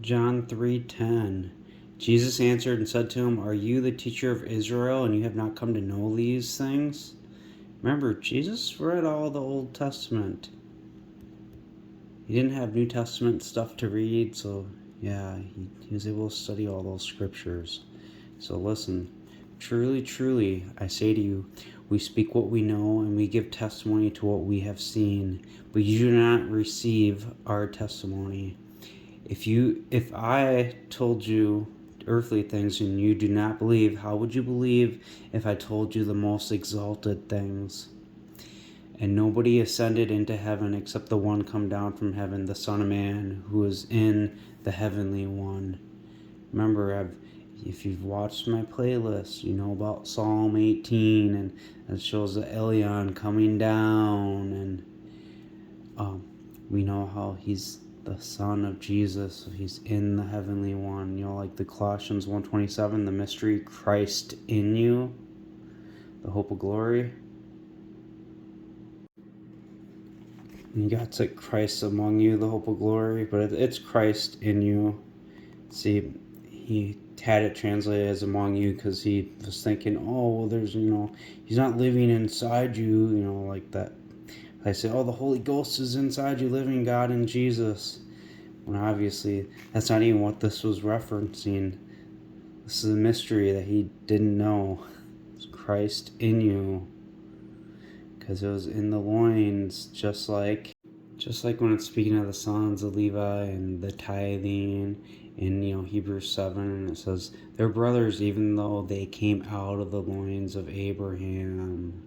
John 3:10. Jesus answered and said to him, "Are you the teacher of Israel, and you have not come to know these things?" Remember, Jesus read all the Old Testament. He didn't have New Testament stuff to read, so yeah, he was able to study all those scriptures. So listen, truly, truly, I say to you, we speak what we know and we give testimony to what we have seen, but you do not receive our testimony. If I told you earthly things and you do not believe, how would you believe if I told you the most exalted things? And nobody ascended into heaven except the one come down from heaven, the Son of Man, who is in the heavenly one. Remember, if you've watched my playlist, you know about Psalm 18, and it shows the Elyon coming down, and we know how he's the Son of Jesus, so he's in the heavenly one. You know, like the Colossians 1:27, the mystery, Christ in you, the hope of glory. You got to Christ among you, the hope of glory, but it's Christ in you. See, he had it translated as among you because he was thinking, oh, well, there's, he's not living inside you, like that. I say, oh, the Holy Ghost is inside you, living God in Jesus. When obviously, that's not even what this was referencing. This is a mystery that he didn't know. It's Christ in you. Because it was in the loins, just like when it's speaking of the sons of Levi and the tithing in Hebrews 7, and it says they're brothers even though they came out of the loins of Abraham,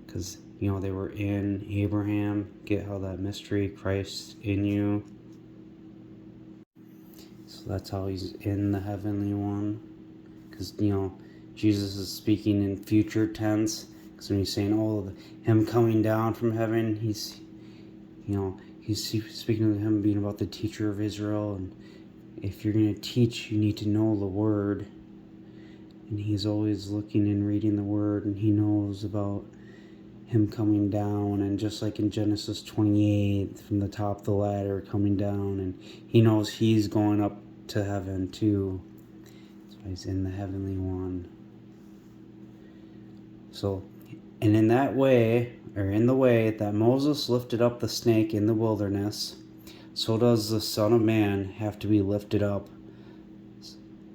because they were in Abraham. Get how that mystery, Christ in you. So that's how he's in the heavenly one, because Jesus is speaking in future tense. Because when he's saying, oh, him coming down from heaven, he's speaking to him being about the teacher of Israel. And if you're going to teach, you need to know the word. And he's always looking and reading the word, and he knows about him coming down. And just like in Genesis 28, from the top of the ladder coming down, and he knows he's going up to heaven too. So he's in the heavenly one. So, and in the way that Moses lifted up the snake in the wilderness, so does the Son of Man have to be lifted up,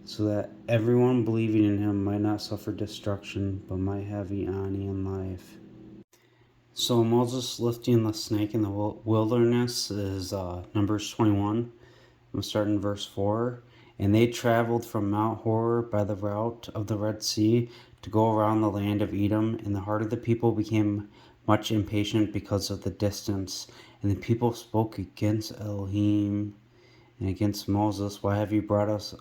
so that everyone believing in him might not suffer destruction, but might have eon life. So Moses lifting the snake in the wilderness is Numbers 21. I'm going to start in verse 4. And they traveled from Mount Hor by the route of the Red Sea to go around the land of Edom, and the heart of the people became much impatient because of the distance. And the people spoke against Elohim and against Moses, "Why have you brought us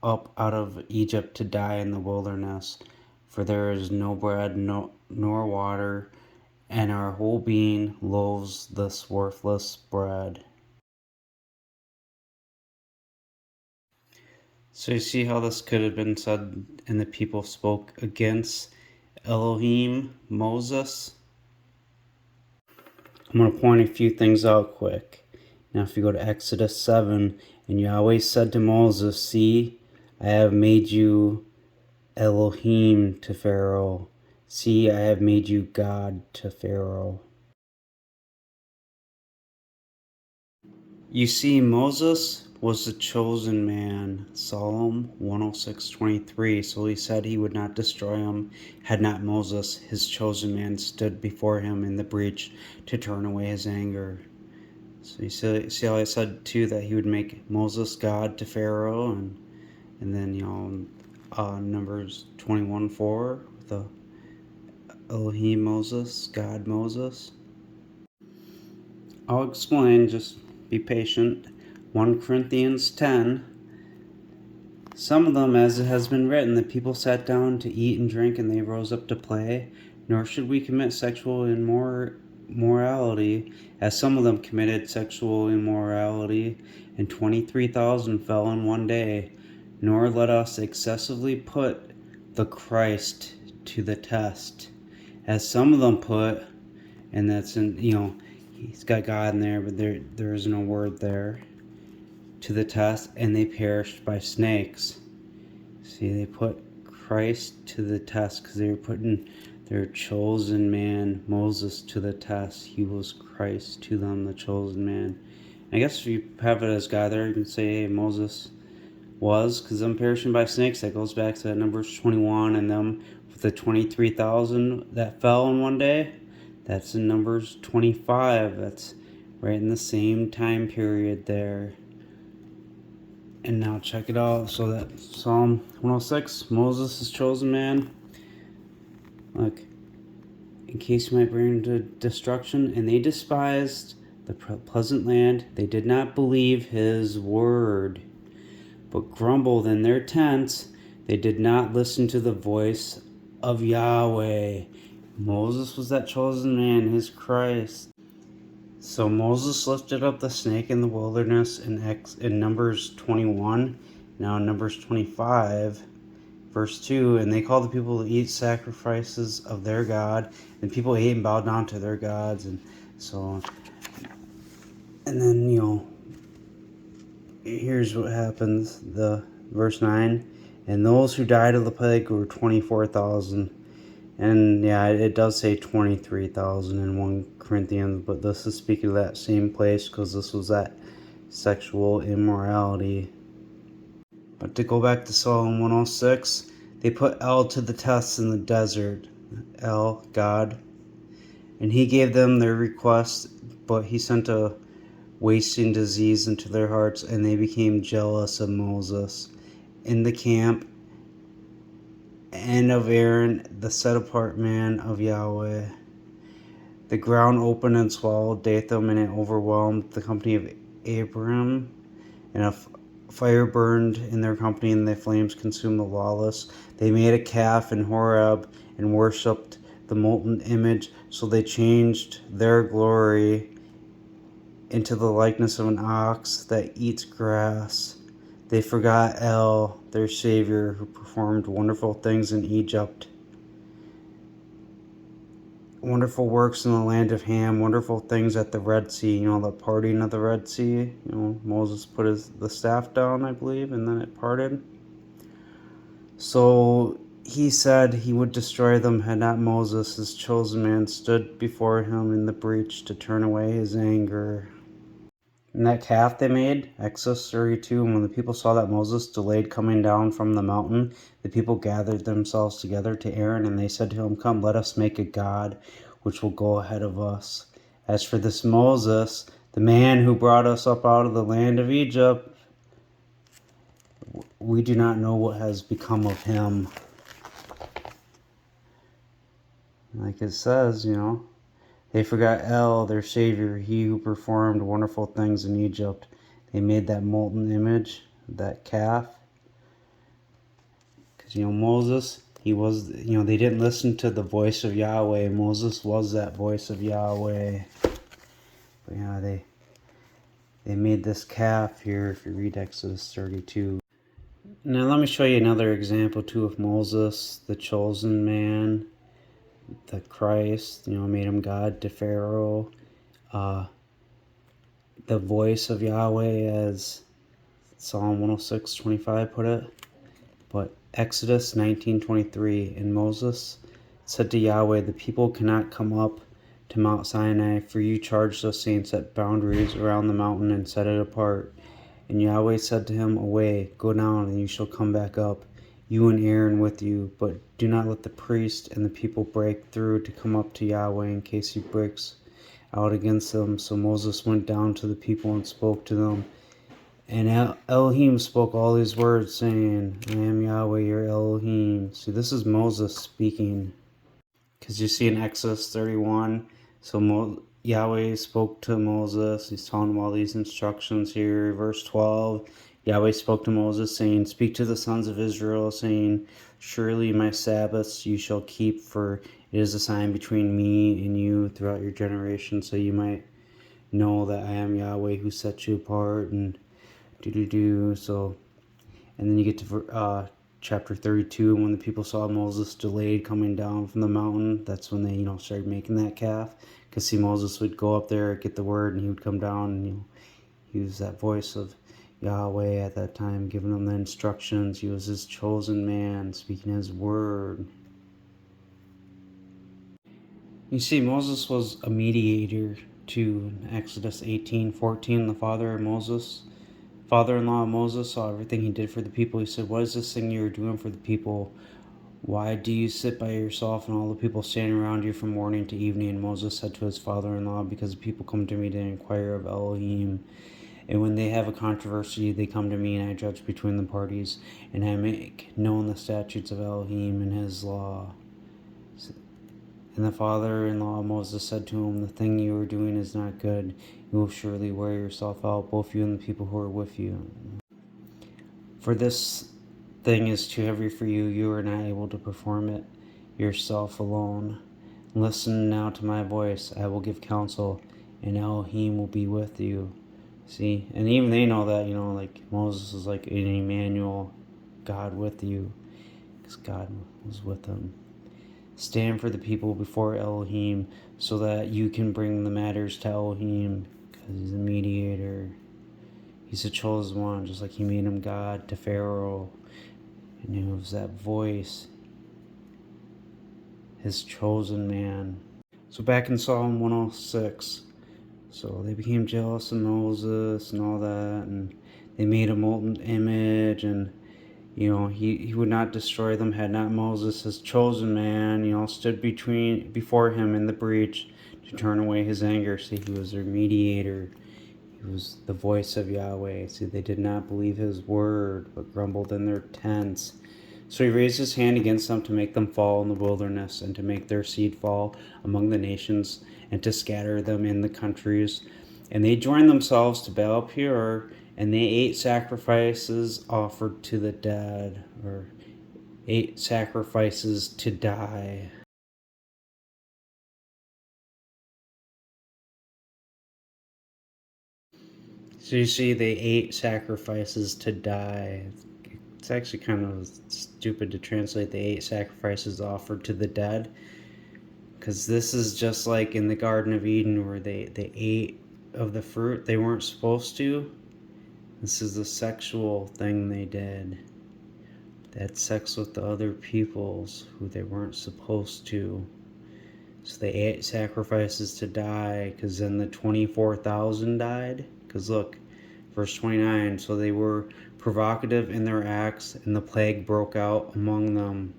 up out of Egypt to die in the wilderness? For there is no bread nor water, and our whole being loathes this worthless bread." So you see how this could have been said, and the people spoke against Elohim, Moses. I'm going to point a few things out quick. Now if you go to Exodus 7, and Yahweh said to Moses, "See, I have made you Elohim to Pharaoh. See, I have made you God to Pharaoh." You see, Moses was the chosen man, Psalm 106:23. So he said he would not destroy him had not Moses, his chosen man, stood before him in the breach to turn away his anger. So you see how I said too that he would make Moses God to Pharaoh, and then Numbers 21:4 with the Elohim Moses, God Moses. I'll explain, just be patient. 1 Corinthians 10. Some of them, as it has been written, the people sat down to eat and drink, and they rose up to play. Nor should we commit sexual immorality, as some of them committed sexual immorality, and 23,000 fell in one day. Nor let us excessively put the Christ to the test, as some of them put, and that's in, he's got God in there, but there is no word there, to the test, and they perished by snakes. See, they put Christ to the test because they were putting their chosen man, Moses, to the test. He was Christ to them, the chosen man. I guess if you have it as God there, you can say, hey, Moses was, because them perishing by snakes, that goes back to Numbers 21, and them with the 23,000 that fell in one day. That's in Numbers 25. That's right in the same time period there. And now check it out. So that Psalm 106, Moses is chosen man. Look, in case you might bring to destruction, and they despised the pleasant land. They did not believe his word, but grumbled in their tents. They did not listen to the voice of Yahweh. Moses was that chosen man, his Christ. So Moses lifted up the snake in the wilderness in Numbers 21. Now in Numbers 25, verse 2, and they called the people to eat sacrifices of their God, and people ate and bowed down to their gods, and so, and then, here's what happens, the verse 9, and those who died of the plague were 24,000, and yeah, it does say 23,000 in 1 Corinthians, but this is speaking of that same place, because this was that sexual immorality. But to go back to Psalm 106, they put El to the test in the desert. El, God. And he gave them their request, but he sent a wasting disease into their hearts, and they became jealous of Moses. In the camp, and of Aaron, the set-apart man of Yahweh. The ground opened and swallowed Dathan, and it overwhelmed the company of Abraham, and a fire burned in their company, and the flames consumed the lawless. They made a calf in Horeb and worshipped the molten image, so they changed their glory into the likeness of an ox that eats grass. They forgot El, their Savior, who performed wonderful things in Egypt. Wonderful works in the land of Ham, wonderful things at the Red Sea, the parting of the Red Sea. Moses put the staff down, I believe, and then it parted. So he said he would destroy them had not Moses, his chosen man, stood before him in the breach to turn away his anger. And that calf they made, Exodus 32, and when the people saw that Moses delayed coming down from the mountain, the people gathered themselves together to Aaron, and they said to him, come, let us make a god, which will go ahead of us. As for this Moses, the man who brought us up out of the land of Egypt, we do not know what has become of him. Like it says, they forgot El, their Savior, he who performed wonderful things in Egypt. They made that molten image, that calf. Because, Moses, he was, they didn't listen to the voice of Yahweh. Moses was that voice of Yahweh. But, they made this calf here, if you read Exodus 32. Now, let me show you another example, too, of Moses, the chosen man. The Christ, made him God to Pharaoh. The voice of Yahweh, as Psalm 106:25 put it. But Exodus 19:23, and Moses said to Yahweh, the people cannot come up to Mount Sinai, for you charged us, saying, set boundaries around the mountain and set it apart. And Yahweh said to him, away, go down, and you shall come back up, you and Aaron with you, but do not let the priest and the people break through to come up to Yahweh in case he breaks out against them. So Moses went down to the people and spoke to them. And Elohim spoke all these words, saying, I am Yahweh, your Elohim. See, this is Moses speaking. Because you see in Exodus 31, so Yahweh spoke to Moses. He's telling him all these instructions here. Verse 12, Yahweh spoke to Moses, saying, speak to the sons of Israel, saying, surely my Sabbaths you shall keep, for it is a sign between me and you throughout your generations, so you might know that I am Yahweh who set you apart, and so, and then you get to chapter 32, and when the people saw Moses delayed coming down from the mountain, that's when they, started making that calf. Because Moses would go up there, get the word, and he would come down, and use that voice of, Yahweh at that time, giving him the instructions. He was his chosen man, speaking his word. You see, Moses was a mediator too. In Exodus 18:14, the father-in-law of Moses, saw everything he did for the people. He said, "What is this thing you're doing for the people? Why do you sit by yourself and all the people standing around you from morning to evening?" And Moses said to his father-in-law, "Because the people come to me to inquire of Elohim. And when they have a controversy, they come to me, and I judge between the parties, and I make known the statutes of Elohim and his law." And the father-in-law of Moses said to him, "The thing you are doing is not good. You will surely wear yourself out, both you and the people who are with you. For this thing is too heavy for you. You are not able to perform it yourself alone. Listen now to my voice. I will give counsel, and Elohim will be with you." See, and even they know that, like Moses is like an Emmanuel, God with you, because God was with him. "Stand for the people before Elohim, so that you can bring the matters to Elohim, because he's a mediator. He's a chosen one, just like he made him God to Pharaoh. And it was that voice, his chosen man." So back in Psalm 106, so they became jealous of Moses and all that, and they made a molten image, and he would not destroy them had not Moses, his chosen man, stood before him in the breach to turn away his anger. See, he was their mediator. He was the voice of Yahweh. See, they did not believe his word, but grumbled in their tents. So he raised his hand against them to make them fall in the wilderness, and to make their seed fall among the nations, and to scatter them in the countries. And they joined themselves to Baal Peor, and they ate sacrifices offered to the dead, or ate sacrifices to die. So you see, they ate sacrifices to die. It's actually kind of stupid to translate "they ate sacrifices offered to the dead," because this is just like in the Garden of Eden, where they ate of the fruit they weren't supposed to. This is the sexual thing they did. They had sex with the other peoples who they weren't supposed to. So they ate sacrifices to die, because then the 24,000 died. Because look, verse 29, so they were provocative in their acts, and the plague broke out among them.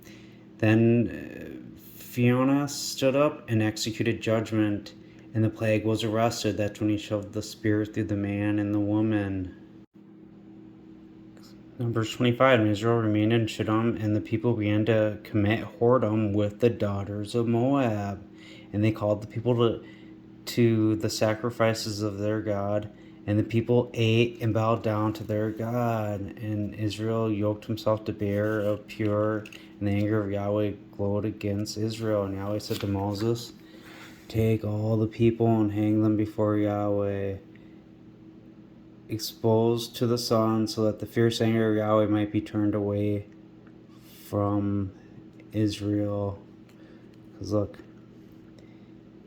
Then Fiona stood up and executed judgment, and the plague was arrested. That's when he shoved the spear through the man and the woman. Verse 25, and Israel remained in Shittim, and the people began to commit whoredom with the daughters of Moab. And they called the people to the sacrifices of their God, and the people ate and bowed down to their God. And Israel yoked himself to Baal of Peor, and the anger of Yahweh glowed against Israel. And Yahweh said to Moses, "Take all the people and hang them before Yahweh, exposed to the sun, so that the fierce anger of Yahweh might be turned away from Israel." Because look,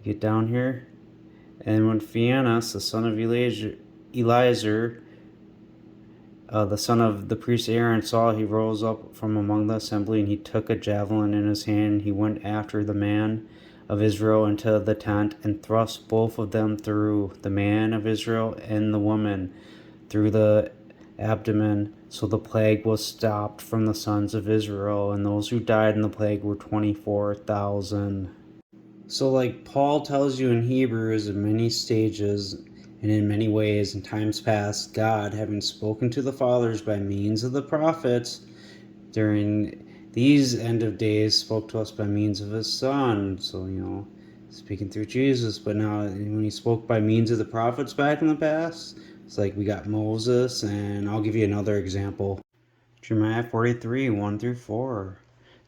get down here. And when Phinehas, the son of Eleazar, the son of the priest Aaron, saw, he rose up from among the assembly, and he took a javelin in his hand, and he went after the man of Israel into the tent, and thrust both of them through, the man of Israel and the woman, through the abdomen. So the plague was stopped from the sons of Israel, and those who died in the plague were 24,000. So like Paul tells you in Hebrews, in many stages and in many ways in times past, God, having spoken to the fathers by means of the prophets, during these end of days spoke to us by means of his Son. So, speaking through Jesus. But now when he spoke by means of the prophets back in the past, it's like we got Moses, and I'll give you another example. Jeremiah 43, 1 through 4.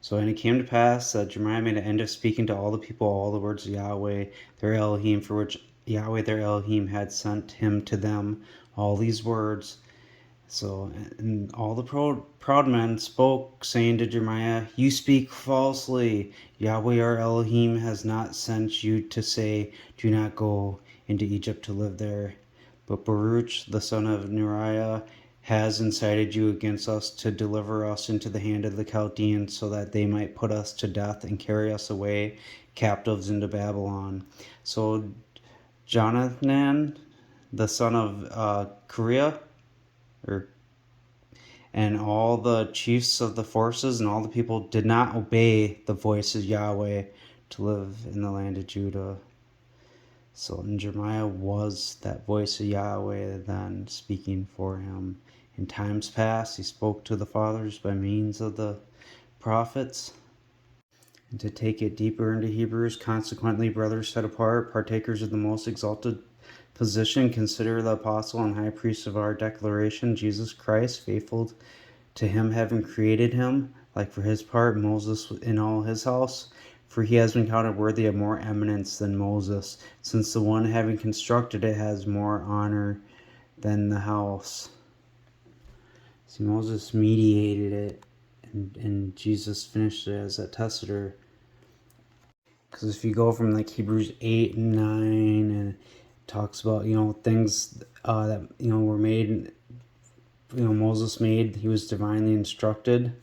So, and it came to pass that Jeremiah made an end of speaking to all the people all the words of Yahweh, their Elohim, for which Yahweh their Elohim had sent him to them, all these words. So, and all the proud men spoke, saying to Jeremiah, "You speak falsely. Yahweh our Elohim has not sent you to say, 'Do not go into Egypt to live there.'" But Baruch, the son of Neriah, has incited you against us to deliver us into the hand of the Chaldeans, so that they might put us to death and carry us away captives into Babylon. So Jonathan, the son of Kareah, or and all the chiefs of the forces and all the people did not obey the voice of Yahweh to live in the land of Judah. So, and Jeremiah was that voice of Yahweh then speaking for him. In times past, he spoke to the fathers by means of the prophets. And to take it deeper into Hebrews, consequently, brothers set apart, partakers of the most exalted position, consider the apostle and high priest of our declaration, Jesus Christ, faithful to him having created him, like for his part Moses in all his house. For he has been counted worthy of more eminence than Moses, since the one having constructed it has more honor than the house. See, Moses mediated it, and Jesus finished it as a testator. Because if you go from like Hebrews 8 and 9, and it talks about, things that, were made, Moses made, he was divinely instructed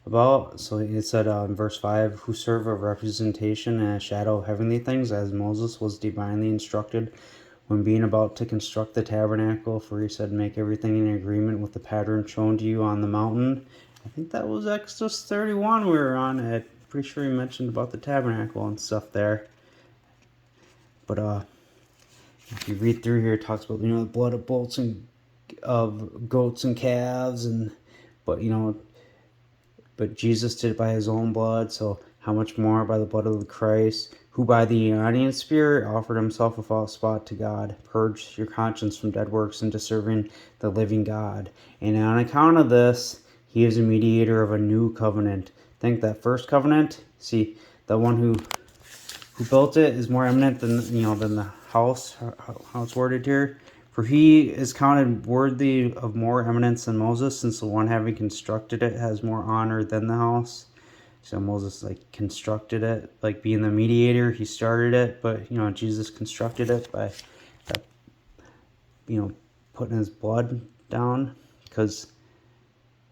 about. So it said in verse 5, who serve a representation and a shadow of heavenly things, as Moses was divinely instructed when being about to construct the tabernacle, for he said, make everything in agreement with the pattern shown to you on the mountain. I think that was Exodus 31 we were on. I'm pretty sure he mentioned about the tabernacle and stuff there. But if you read through here, it talks about, the blood of bolts and of goats and calves, but Jesus did it by his own blood, so how much more by the blood of the Christ, who by the uniting Spirit offered himself without spot to God. Purge your conscience from dead works into serving the living God. And on account of this, he is a mediator of a new covenant. Think that first covenant, see, the one who built it is more eminent than the house, how it's worded here. For he is counted worthy of more eminence than Moses, since the one having constructed it has more honor than the house. So Moses constructed it, being the mediator, he started it, but Jesus constructed it by putting his blood down, because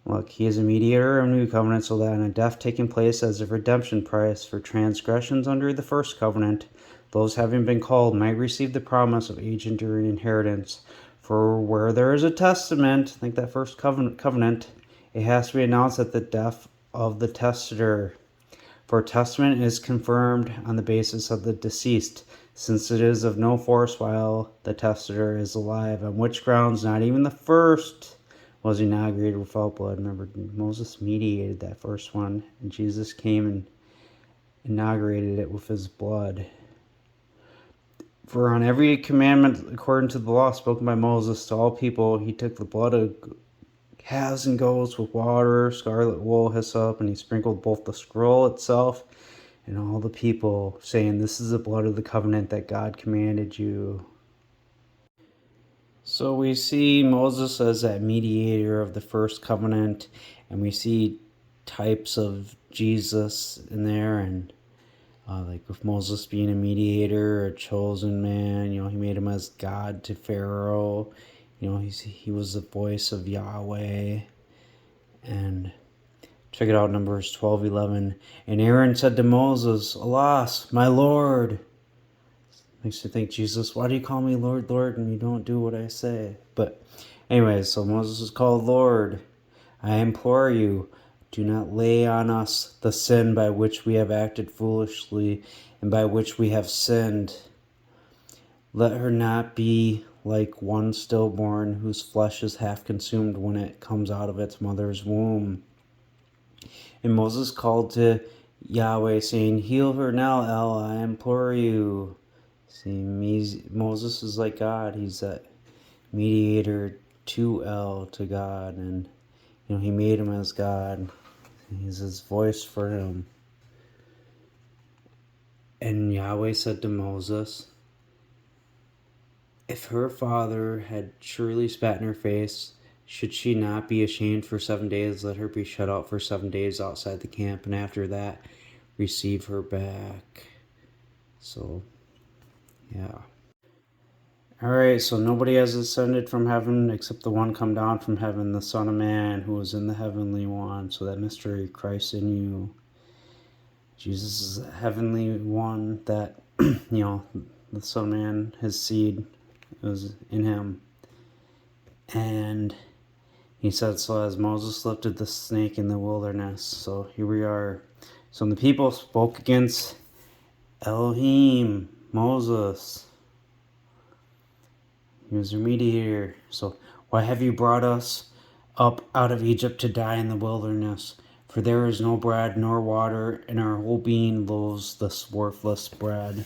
look, he is a mediator of a new covenant, so that in a death taking place as a redemption price for transgressions under the first covenant, those having been called might receive the promise of age-enduring inheritance. For where there is a testament, think that first covenant, it has to be announced at the death of the testator. For a testament is confirmed on the basis of the deceased, since it is of no force while the testator is alive, on which grounds not even the first was inaugurated without blood. Remember, Moses mediated that first one, and Jesus came and inaugurated it with his blood. For on every commandment according to the law spoken by Moses to all people, he took the blood of calves and goats with water, scarlet wool, hyssop, and he sprinkled both the scroll itself and all the people, saying, this is the blood of the covenant that God commanded you. So we see Moses as that mediator of the first covenant, and we see types of Jesus in there, and with Moses being a mediator, a chosen man, he made him as God to Pharaoh. He was the voice of Yahweh. And check it out, Numbers 12:11. And Aaron said to Moses, alas, my Lord. Makes you think, Jesus, why do you call me Lord, Lord, and you don't do what I say? But anyways, so Moses is called Lord. I implore you, do not lay on us the sin by which we have acted foolishly and by which we have sinned. Let her not be like one stillborn whose flesh is half consumed when it comes out of its mother's womb. And Moses called to Yahweh, saying, heal her now, El, I implore you. See, Moses is like God. He's that mediator to El, to God, and he made him as God. He's his voice for him. And Yahweh said to Moses, if her father had surely spat in her face, should she not be ashamed for 7 days? Let her be shut out for 7 days outside the camp, and after that, receive her back. So, yeah. Alright, so nobody has ascended from heaven except the one come down from heaven, the Son of Man, who is in the heavenly one. So that mystery, Christ in you. Jesus is the heavenly one that, the Son of Man, his seed was in him. And he said, so as Moses lifted the snake in the wilderness. So here we are. So the people spoke against Elohim, Moses. He was their mediator. So why have you brought us up out of Egypt to die in the wilderness? For there is no bread nor water, and our whole being loathes this worthless bread.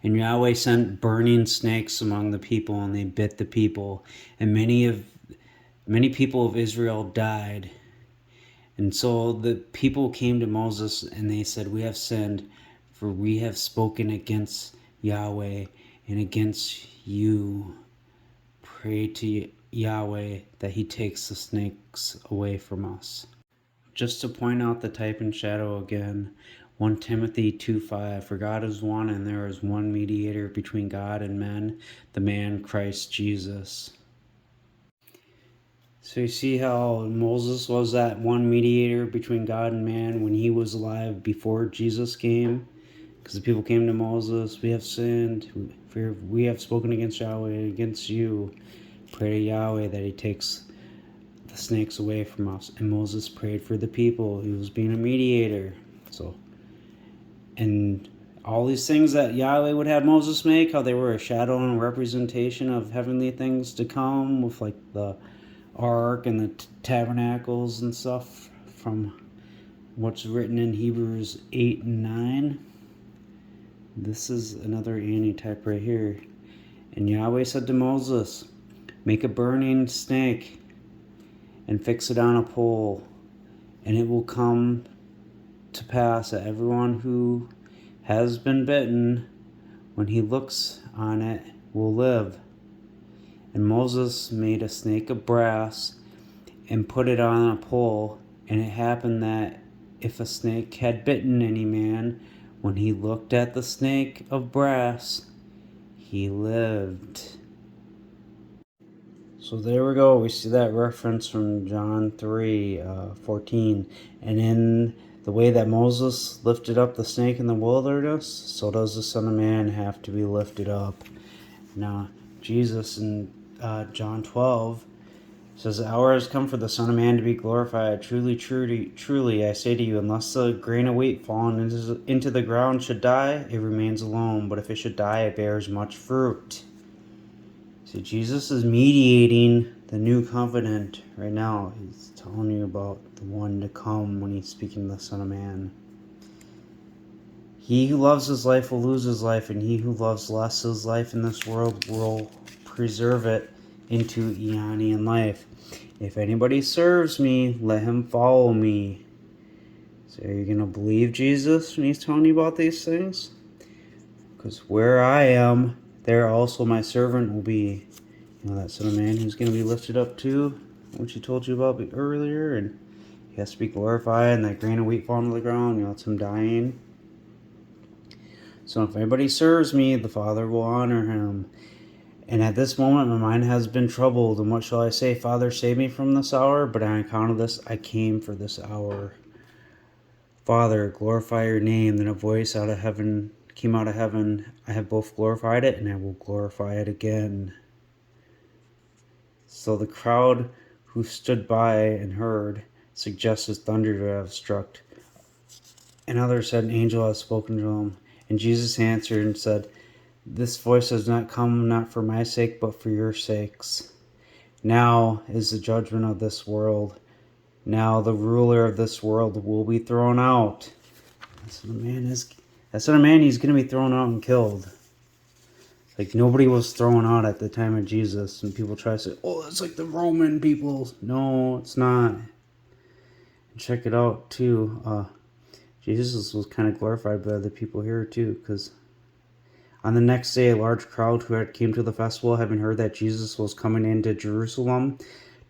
And Yahweh sent burning snakes among the people, and they bit the people, and many people of Israel died. And so the people came to Moses, and they said, we have sinned, for we have spoken against Yahweh and against you. Pray to Yahweh that he takes the snakes away from us. Just to point out the type and shadow again, 1 Timothy 2:5, for God is one and there is one mediator between God and men, the man Christ Jesus. So you see how Moses was that one mediator between God and man when he was alive before Jesus came? Because the people came to Moses, we have sinned, we have spoken against Yahweh and against you. Pray to Yahweh that he takes the snakes away from us. And Moses prayed for the people. He was being a mediator. And all these things that Yahweh would have Moses make, how they were a shadow and representation of heavenly things to come, with like the ark and the tabernacles and stuff, from what's written in Hebrews 8 and 9. This is another antitype right here. And Yahweh said to Moses, make a burning snake and fix it on a pole, and it will come to pass that everyone who has been bitten, when he looks on it, will live. And Moses made a snake of brass and put it on a pole, and it happened that if a snake had bitten any man, when he looked at the snake of brass, he lived. So there we go. We see that reference from John 3:14. And in the way that Moses lifted up the snake in the wilderness, so does the Son of Man have to be lifted up. Now, Jesus in John 12 says, the hour has come for the Son of Man to be glorified. Truly, truly, truly, I say to you, unless the grain of wheat fallen into the ground should die, it remains alone. But if it should die, it bears much fruit. See, Jesus is mediating the new covenant right now. He's telling you about the one to come when he's speaking to the Son of Man. He who loves his life will lose his life, and he who loves less his life in this world will preserve it into Aeonian life. If anybody serves me, let him follow me. So are you going to believe Jesus when he's telling you about these things? Because where I am, there also my servant will be. That Son of Man who's going to be lifted up too, which he told you about earlier, and he has to be glorified, and that grain of wheat falling to the ground, that's him dying. So if anybody serves me, the Father will honor him. And at this moment my mind has been troubled, and what shall I say? Father, save me from this hour, but on account of this I came for this hour. Father, glorify your name. Then a voice out of heaven came out of heaven. I have both glorified it, and I will glorify it again. So the crowd who stood by and heard suggested thunder to have struck. And others said, an angel has spoken to him. And Jesus answered and said, this voice has not come not for my sake, but for your sakes. Now is the judgment of this world. Now the ruler of this world will be thrown out. That Son of Man, he's going to be thrown out and killed. Like, nobody was thrown out at the time of Jesus. And people try to say, oh, that's like the Roman people. No, it's not. And check it out, too. Jesus was kind of glorified by the people here, too. Because on the next day, a large crowd who had came to the festival, having heard that Jesus was coming into Jerusalem,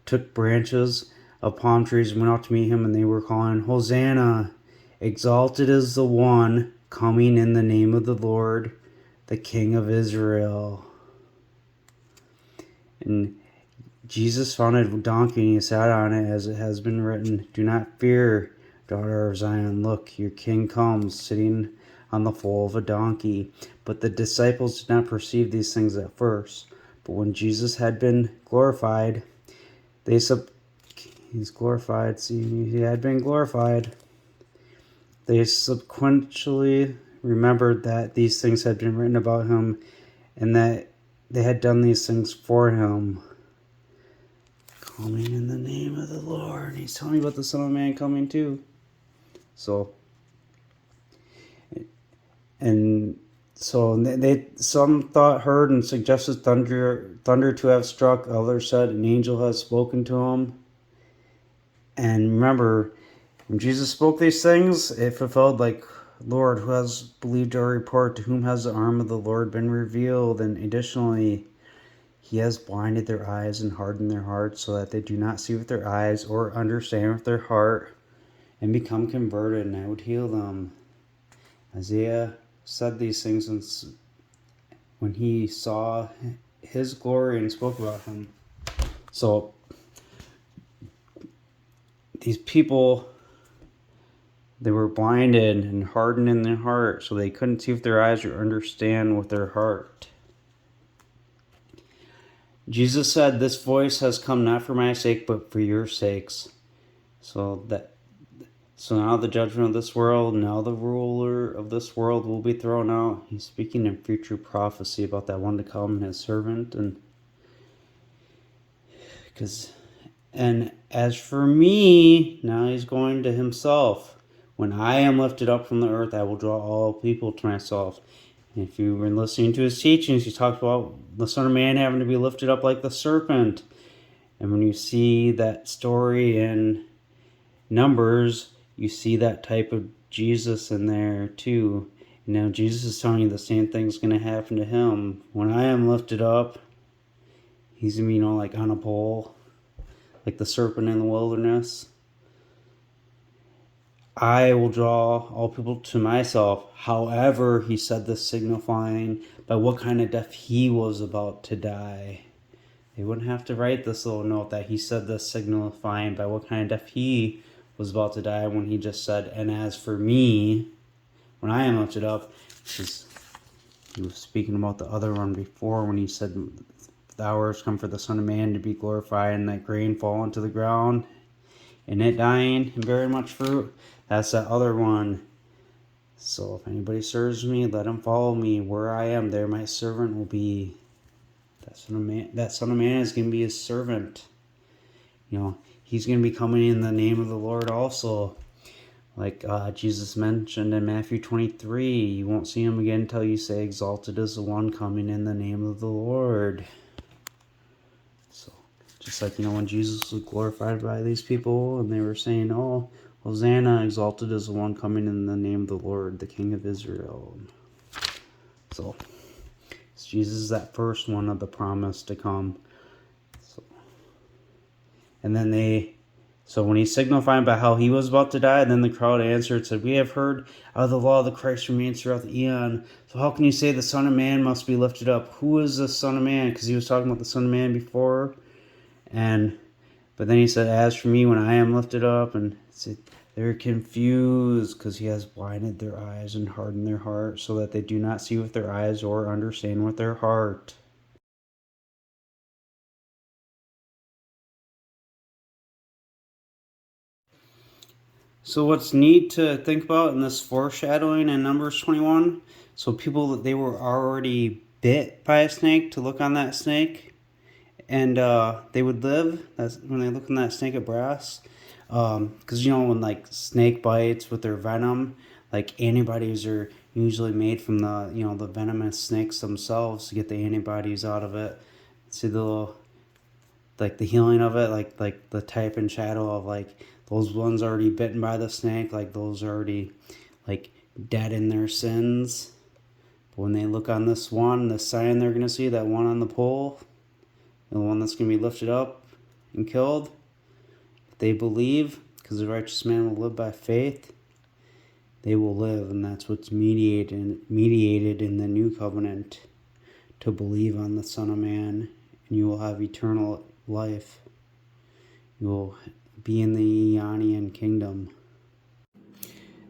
took branches of palm trees and went out to meet him. And they were calling, Hosanna! Exalted is the one coming in the name of the Lord. the King of Israel. And Jesus found a donkey and he sat on it, as it has been written, "Do not fear, daughter of Zion. Look, your king comes, sitting on the foal of a donkey." But the disciples did not perceive these things at first. But when Jesus had been glorified, he's glorified. See, he had been glorified. They subsequently remembered that these things had been written about him, and that they had done these things for him. Coming in the name of the Lord. He's telling me about the Son of Man coming too. So, and so they some thought heard and suggested thunder to have struck. Others said an angel has spoken to him. And remember, when Jesus spoke these things, it fulfilled, like, "Lord, who has believed our report? To whom has the arm of the Lord been revealed?" And additionally, he has blinded their eyes and hardened their hearts, so that they do not see with their eyes or understand with their heart and become converted, and I would heal them. Isaiah said these things when he saw his glory and spoke about him. So these people, they were blinded and hardened in their heart, so they couldn't see with their eyes or understand with their heart. Jesus said, "This voice has come not for my sake, but for your sakes." So now the judgment of this world, now the ruler of this world will be thrown out. He's speaking in future prophecy about that one to come, his servant, and as for me, now he's going to himself. "When I am lifted up from the earth, I will draw all people to myself." And if you were listening to his teachings, he talked about the Son of Man having to be lifted up like the serpent. And when you see that story in Numbers, you see that type of Jesus in there too. And now Jesus is telling you the same thing's going to happen to him. When I am lifted up, he's going to be, like on a pole, like the serpent in the wilderness. "I will draw all people to myself." However, he said this signifying by what kind of death he was about to die. They wouldn't have to write this little note that he said this signifying by what kind of death he was about to die, when he just said, "And as for me, when I am lifted up," because he was speaking about the other one before when he said, "The hour has come for the Son of Man to be glorified, and that grain fall into the ground, and it dying and bearing much fruit." That's that other one. "So if anybody serves me, let him follow me. Where I am, there my servant will be." That Son of Man is going to be his servant. He's going to be coming in the name of the Lord also. Like Jesus mentioned in Matthew 23, you won't see him again until you say, "Exalted is the one coming in the name of the Lord." So, just like, when Jesus was glorified by these people, and they were saying, "Oh, Hosanna, exalted is the one coming in the name of the Lord, the King of Israel." So, Jesus is that first one of the promise to come. And then so when he signified by how he was about to die, then the crowd answered, said, "We have heard how the law of the Christ remains throughout the eon. So how can you say the Son of Man must be lifted up? Who is the Son of Man?" Because he was talking about the Son of Man before. But then he said, "As for me, when I am lifted up," and they're confused because he has blinded their eyes and hardened their heart, so that they do not see with their eyes or understand with their heart. So what's neat to think about in this foreshadowing in Numbers 21, so people, that they were already bit by a snake, to look on that snake, and they would live. That's when they look on that snake of brass. Because when like snake bites with their venom, like antibodies are usually made from the venomous snakes themselves to get the antibodies out of it. See the little, like the healing of it, like the type and shadow of like those ones already bitten by the snake, like those are already like dead in their sins. But when they look on this sign they're gonna see, that one on the pole, the one that's gonna be lifted up and killed, if they believe, because the righteous man will live by faith, they will live, and that's what's mediated in the new covenant, to believe on the Son of Man, and you will have eternal life. You will be in the Eonian kingdom.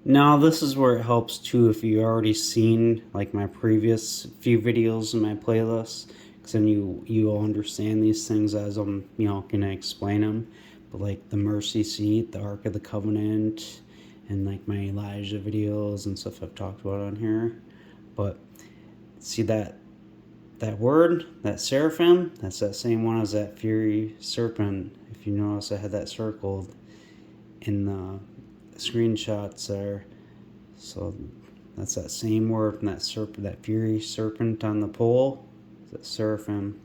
Now this is where it helps too if you already seen like my previous few videos in my playlist, because then you'll understand these things as I'm gonna explain them. But like the mercy seat, the Ark of the Covenant, and like my Elijah videos and stuff I've talked about on here. But see that word, that seraphim, that's that same one as that fiery serpent. If you notice, I had that circled in the screenshots there. So that's that same word from that serpent, that fiery serpent on the pole, that seraphim.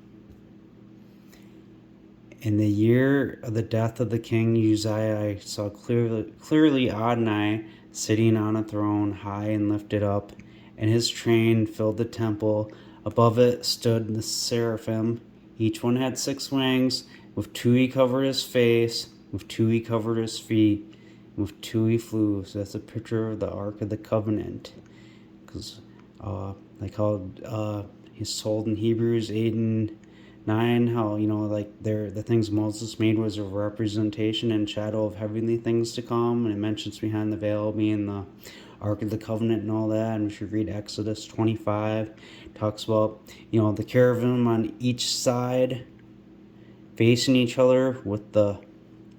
In the year of the death of the king Uzziah, I saw clearly Adonai sitting on a throne, high and lifted up, and his train filled the temple. Above it stood the seraphim. Each one had 6 wings. With 2 he covered his face, with 2 he covered his feet, with 2 he flew. So that's a picture of the Ark of the Covenant. Because like how he's told in Hebrews 8:9, how like the things Moses made was a representation and shadow of heavenly things to come, and it mentions behind the veil being the Ark of the Covenant and all that. And we should read Exodus 25. Talks about the cherubim on each side facing each other, with the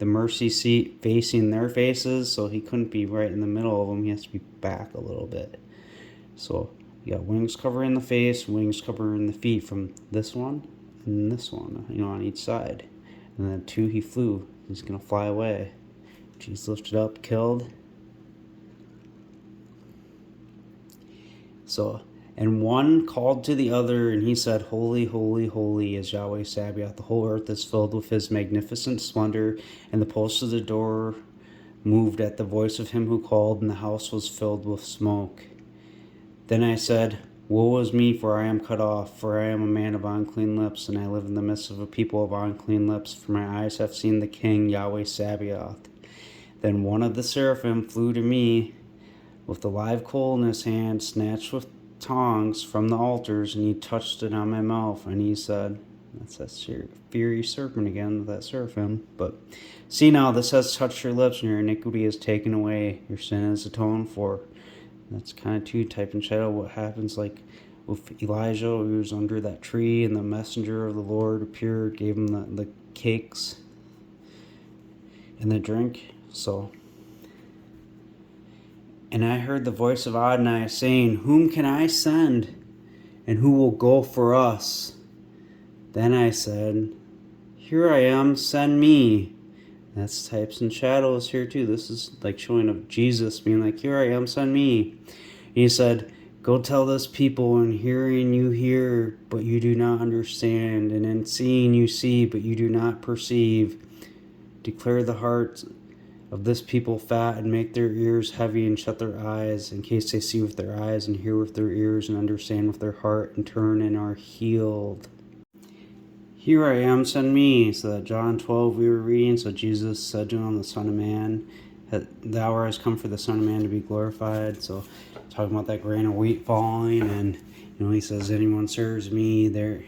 mercy seat facing their faces, so he couldn't be right in the middle of them. He has to be back a little bit. So you got wings covering the face, wings covering the feet from this one and this one, on each side. And then 2 he flew. He's gonna fly away. Jesus lifted up, killed. So, and one called to the other, and he said, Holy, holy, holy is Yahweh Sabaoth. The whole earth is filled with his magnificent splendor. And the posts of the door moved at the voice of him who called, and the house was filled with smoke. Then I said, Woe is me, for I am cut off, for I am a man of unclean lips, and I live in the midst of a people of unclean lips, for my eyes have seen the King, Yahweh Sabaoth. Then one of the seraphim flew to me with a live coal in his hand, snatched with tongs from the altars, and he touched it on my mouth, and he said, that's that fiery serpent again, that seraphim. But see now, this has touched your lips, and your iniquity is taken away, your sin is atoned for. That's kind of too type and shadow what happens like with Elijah, who was under that tree, and the messenger of the Lord appeared, gave him the cakes and the drink. So, and I heard the voice of Adonai saying, Whom can I send? And who will go for us? Then I said, Here I am, send me. That's types and shadows here too. This is like showing of Jesus being like, Here I am, send me. And he said, Go tell this people, in hearing you hear, but you do not understand, and in seeing you see, but you do not perceive. Declare the hearts of this people fat, and make their ears heavy, and shut their eyes, in case they see with their eyes, and hear with their ears, and understand with their heart, and turn and are healed. Here I am, send me. So that John 12 we were reading, so Jesus said to him, the Son of Man, the hour has come for the Son of Man to be glorified. So talking about that grain of wheat falling, and he says, anyone serves me, there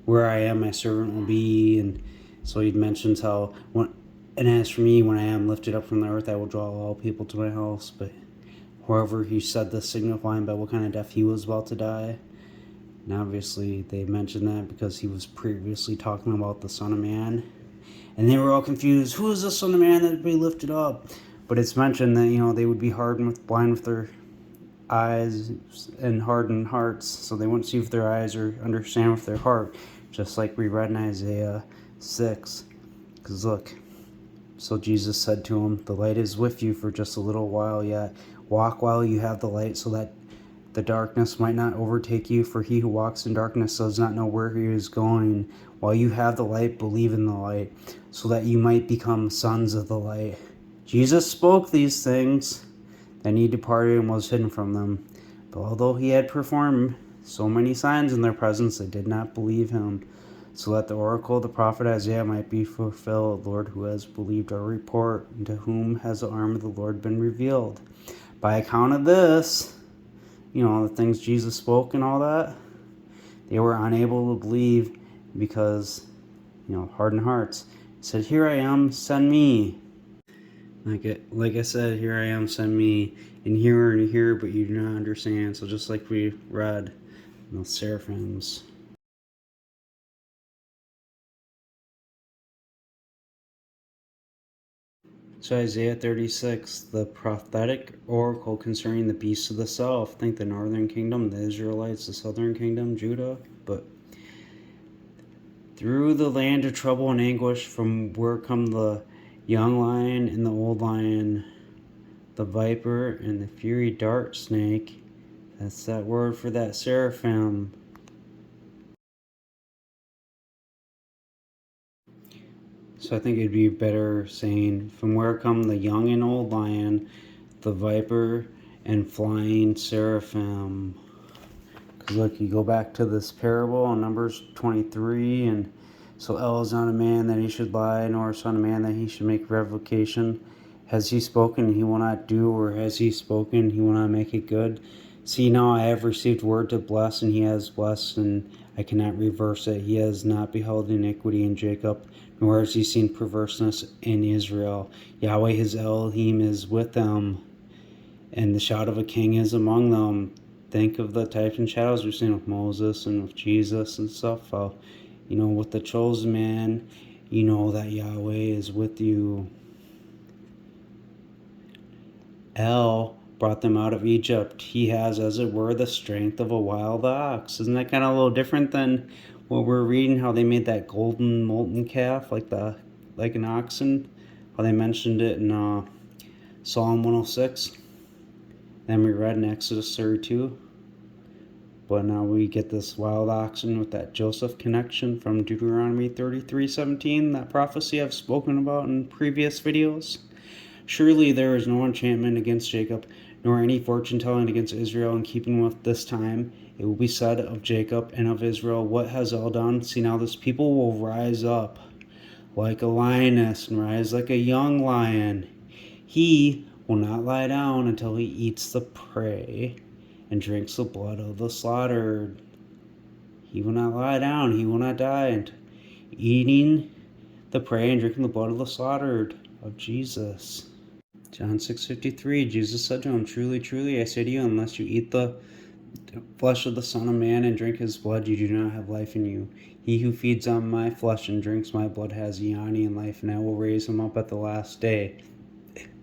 where I am, my servant will be. And so he mentions how, and as for me, when I am lifted up from the earth, I will draw all people to my house. But however, he said this signifying by what kind of death he was about to die. And obviously they mentioned that because he was previously talking about the Son of Man. And they were all confused. Who is the Son of Man that would be lifted up? But it's mentioned that, they would be blind with their eyes and hardened hearts. So they wouldn't see with their eyes or understand with their heart. Just like we read in Isaiah 6. Because look, so Jesus said to him, the light is with you for just a little while yet. Walk while you have the light, so that the darkness might not overtake you, for he who walks in darkness does not know where he is going. While you have the light, believe in the light, so that you might become sons of the light. Jesus spoke these things, then he departed and was hidden from them. But although he had performed so many signs in their presence, they did not believe him. So that the oracle of the prophet Isaiah might be fulfilled, Lord, who has believed our report, and to whom has the arm of the Lord been revealed? by account of this, the things Jesus spoke and all that, they were unable to believe because, hardened hearts. He said, "Here I am, send me." Like I said, "Here I am, send me." And hear, but you do not understand. So just like we read in the seraphims. So Isaiah 36, the prophetic oracle concerning the beasts of the south. Think the northern kingdom, the Israelites, the southern kingdom, Judah. But through the land of trouble and anguish, from where come the young lion and the old lion, the viper and the fiery dart snake. That's that word for that seraphim. So I think it'd be better saying, from where come the young and old lion, the viper and flying seraphim. Because look, you go back to this parable in Numbers 23, and so El is not a man that he should lie, nor a son of man that he should make revocation. Has he spoken, he will not do, or has he spoken, he will not make it good? See, now I have received word to bless, and he has blessed, and I cannot reverse it. He has not beheld iniquity in Jacob, nor has he seen perverseness in Israel. Yahweh his Elohim is with them, and the shout of a king is among them. Think of the types and shadows we've seen with Moses and with Jesus and stuff. With the chosen man, that Yahweh is with you. El brought them out of Egypt. He has, as it were, the strength of a wild ox. Isn't that kind of a little different than what we're reading, how they made that golden molten calf like an oxen? How they mentioned it in Psalm 106. Then we read in Exodus 32. But now we get this wild oxen with that Joseph connection from Deuteronomy 33:17, that prophecy I've spoken about in previous videos. Surely there is no enchantment against Jacob, nor any fortune telling against Israel in keeping with this time. It will be said of Jacob and of Israel, what has El done? See, now this people will rise up like a lioness and rise like a young lion. He will not lie down until he eats the prey and drinks the blood of the slaughtered. He will not lie down, he will not die, and eating the prey and drinking the blood of the slaughtered of Jesus. John 6:53, Jesus said to him, "Truly, truly, I say to you, unless you eat the flesh of the Son of Man and drink his blood, you do not have life in you. He who feeds on my flesh and drinks my blood has Eonian life, and I will raise him up at the last day.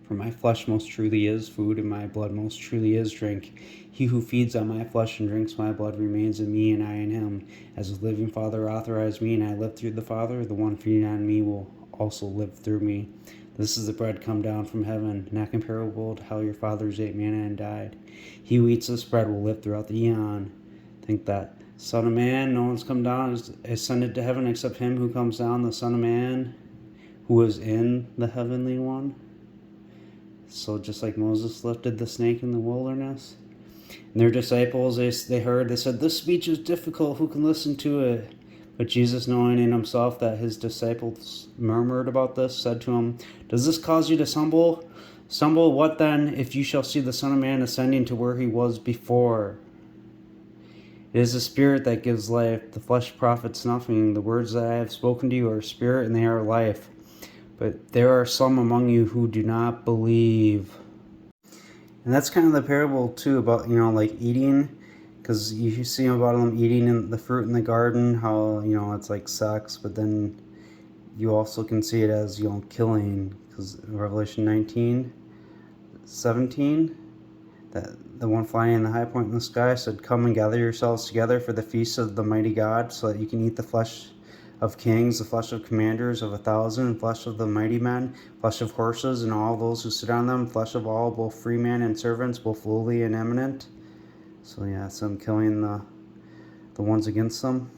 For my flesh most truly is food, and my blood most truly is drink. He who feeds on my flesh and drinks my blood remains in me, and I in him. As the living Father authorized me, and I live through the Father, the one feeding on me will also live through me. This is the bread come down from heaven, not comparable to how your fathers ate manna and died. He who eats this bread will live throughout the eon." Think that Son of Man, no one's come down, ascended to heaven except him who comes down, the Son of Man, who is in the heavenly one. So just like Moses lifted the snake in the wilderness. And their disciples, they said, "This speech is difficult, who can listen to it?" But Jesus, knowing in himself that his disciples murmured about this, said to him, "Does this cause you to stumble? Stumble, what then, if you shall see the Son of Man ascending to where he was before? It is the Spirit that gives life, the flesh profits nothing. The words that I have spoken to you are spirit and they are life. But there are some among you who do not believe." And that's kind of the parable too about, like eating, because you see about them eating in the fruit in the garden, how, it's like sex, but then you also can see it as, killing, because Revelation 19:17, that the one flying in the high point in the sky said, "Come and gather yourselves together for the feast of the mighty God, so that you can eat the flesh of kings, the flesh of commanders of 1,000, and flesh of the mighty men, flesh of horses and all those who sit on them, flesh of all, both free men and servants, both lowly and eminent." So yeah, so I'm killing the ones against them.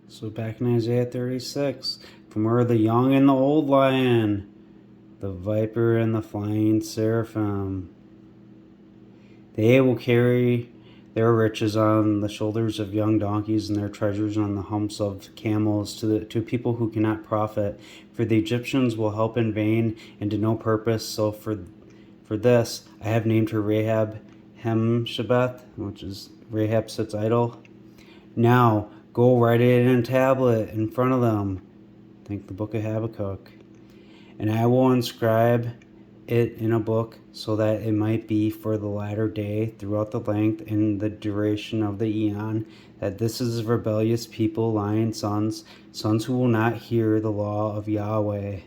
So back in Isaiah 36, from where the young and the old lion, the viper and the flying seraphim, they will carry their riches on the shoulders of young donkeys and their treasures on the humps of camels to people who cannot profit. For the Egyptians will help in vain and to no purpose. So for For this I have named her Rahab Hemshabeth, which is Rahab sits idle. Now go write it in a tablet in front of them. Think the book of Habakkuk. And I will inscribe it in a book so that it might be for the latter day throughout the length and the duration of the eon, that this is a rebellious people, lying sons who will not hear the law of Yahweh.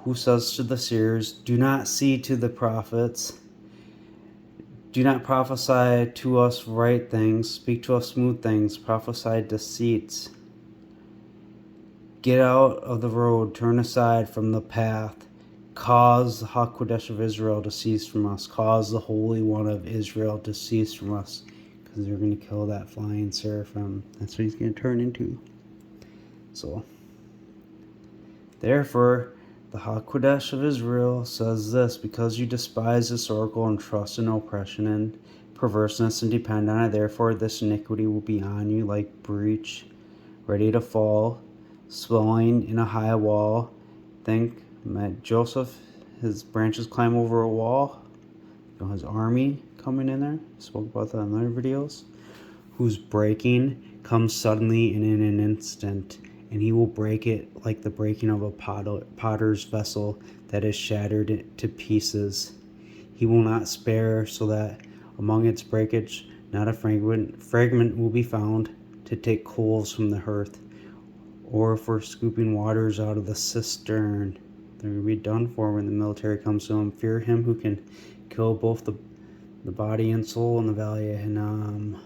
Who says to the seers, do not see, to the prophets, do not prophesy to us right things, speak to us smooth things, prophesy deceits. Get out of the road, turn aside from the path. Cause the HaKodesh of Israel to cease from us. Cause the Holy One of Israel to cease from us. Because they're going to kill that flying seraphim. That's what he's going to turn into. So, therefore, the HaKodesh of Israel says this, because you despise this oracle and trust in oppression and perverseness and depend on it, therefore this iniquity will be on you like breach, ready to fall, swelling in a high wall. Think Joseph, his branches climb over a wall. His army coming in there. Spoke about that in other videos. Whose breaking comes suddenly and in an instant, and he will break it like the breaking of a potter's vessel that is shattered to pieces. He will not spare, so that among its breakage not a fragment will be found to take coals from the hearth, or for scooping waters out of the cistern. They're going to be done for when the military comes to him. Fear him who can kill both the body and soul in the valley of Hinnom.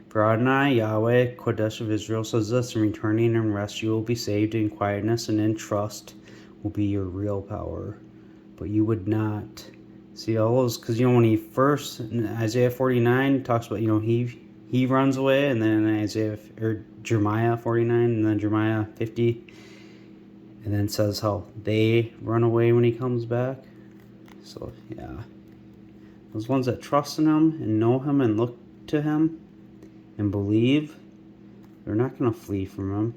For Adonai, Yahweh, Kodesh of Israel, says this, in returning and rest you will be saved, in quietness and in trust will be your real power. But you would not. See all those, because when he first, in Isaiah 49, talks about, he runs away, and then Jeremiah 49, and then Jeremiah 50, and then says how they run away when he comes back. So, yeah. Those ones that trust in him and know him and look to him and believe, they're not going to flee from him.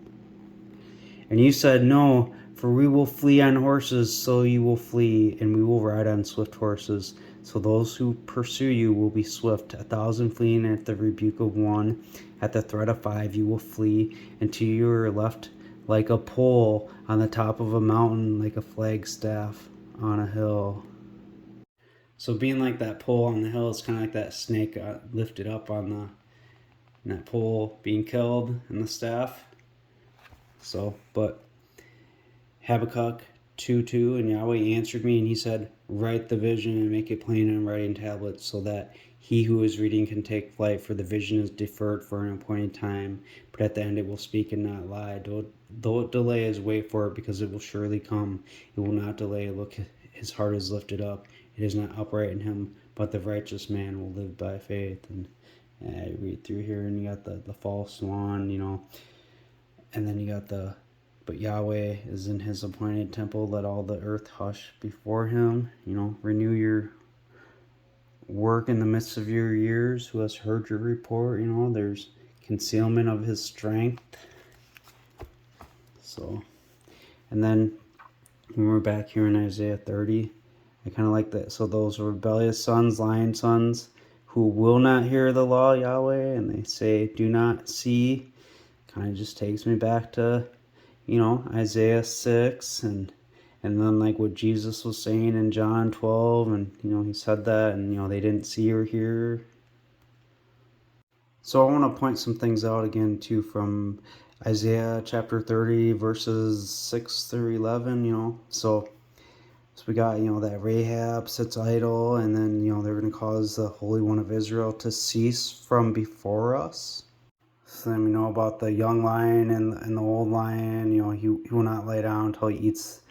And you said, no, for we will flee on horses, so you will flee, and we will ride on swift horses. So those who pursue you will be swift. 1,000 fleeing at the rebuke of one. At the threat of 5 you will flee, and to you are left like a pole on the top of a mountain, like a flagstaff on a hill. So being like that pole on the hill is kind of like that snake lifted up on that pole being killed and the staff. So, but Habakkuk 2:2, and Yahweh answered me, and he said, write the vision and make it plain on writing tablets, so that he who is reading can take flight, for the vision is deferred for an appointed time, but at the end it will speak and not lie. Though it delays, wait for it, because it will surely come. It will not delay. Look, his heart is lifted up. It is not upright in him, but the righteous man will live by faith. And I read through here, and you got the false one, and then you got but Yahweh is in his appointed temple. Let all the earth hush before him. Renew your work in the midst of your years. Who has heard your report? There's concealment of his strength. So, and then when we're back here in Isaiah 30, I kind of like that. So those rebellious sons, lion sons, who will not hear the law, Yahweh, and they say, do not see, kind of just takes me back to, Isaiah 6, and then like what Jesus was saying in John 12, and, he said that, and, they didn't see or hear. So I want to point some things out again, too, from Isaiah chapter 30, verses 6 through 11, So we got, that Rahab sits idle, and then, they're going to cause the Holy One of Israel to cease from before us. So then we know about the young lion and the old lion. He will not lay down until he eats